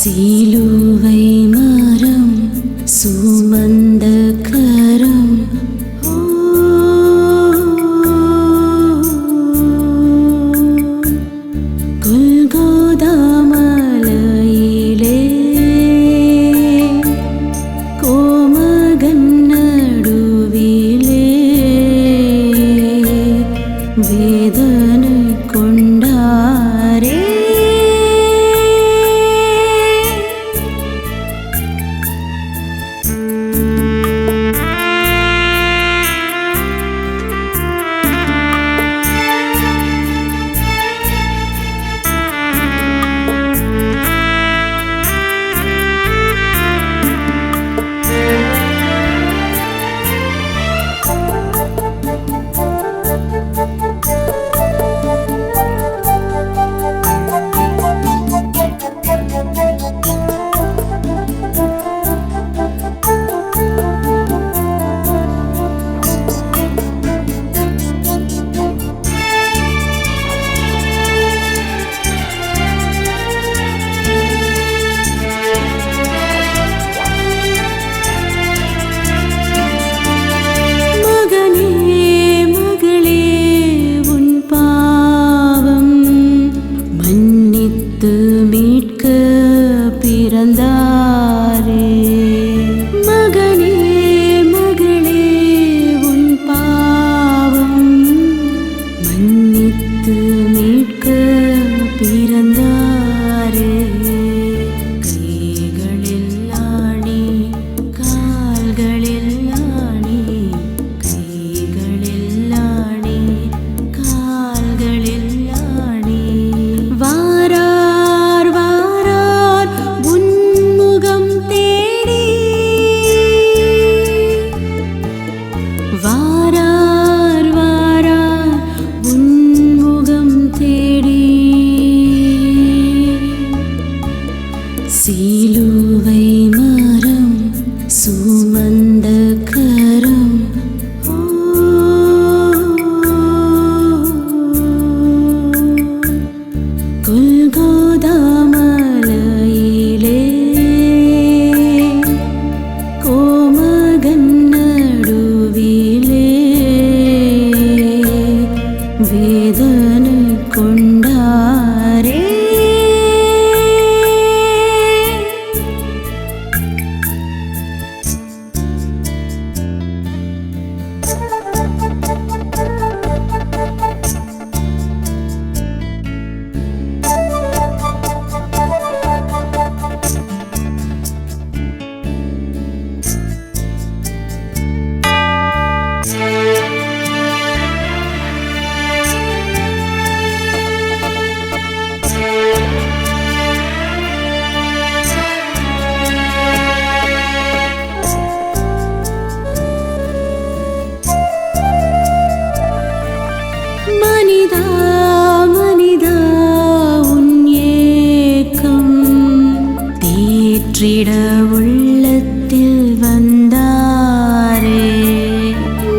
சிலுவை மரம் சுமந்த கரம் கொல்கோதா மலையிலே கோமகன் நடுவிலே வேதனை கொண்டாரே. பிறந்தாரே மகனே மகளே உன் பாவம் மன்னித்து மீட்க பிறந்தாரே. கைகளில் ஆணி கால்களில் ஆணி கைகளில் ஆணி கால்களில் ஆணி வாரார் வாரார் வாரார் உன்முகம் தேடி. சிலுவை மரம் சுமந்த கரம் கொல்கோதா மலையிலே கோமகன் வேதனை கொண்டாரே. மனிதா மனிதா உன் ஏக்கம் தேற்றிட உள்ளத்தில் வந்தாரே.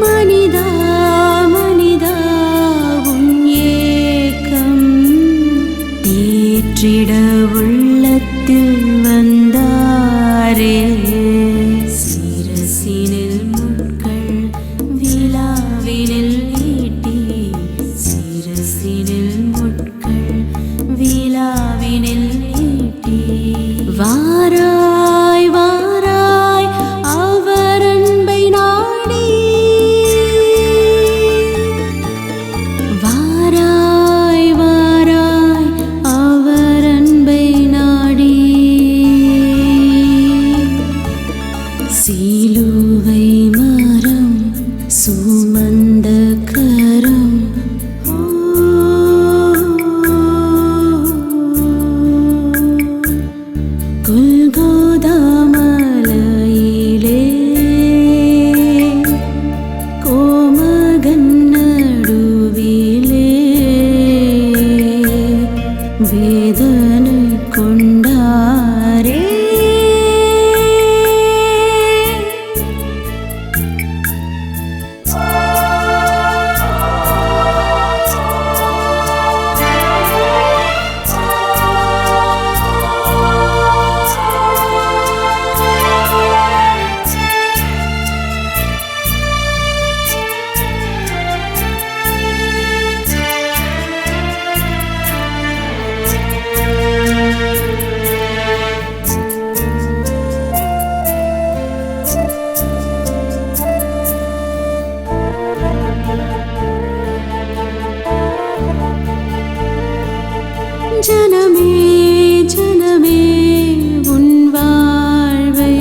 மனிதா மனிதா உன் ஏக்கம் தேற்றிட உள்ளத்தில் வந்தாரே. சிரசினில் முட்கள் விழாவினில் விழாவினில் ஈட்டி வாராய் வாராய் அவர் அன்பை நாடி. வாராய் வாராய் அவர் அன்பை நாடி. சிலுவை மரம் சுமந்த கரம் கொல்கோதா மலையிலே கோமகன் நடுவிலே வேதனை கொண்டாரே. ஜனமே ஜனமே உன் வாழ்வை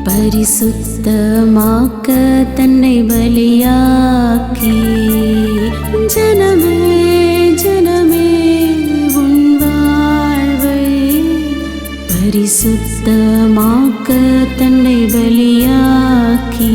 பரிசுத்தமாக்க தன்னை பலியாக்கி ஜனமே ஜனமே உன் வாழ்வை பரிசுத்தமாக்க தன்னை பலியாக்கி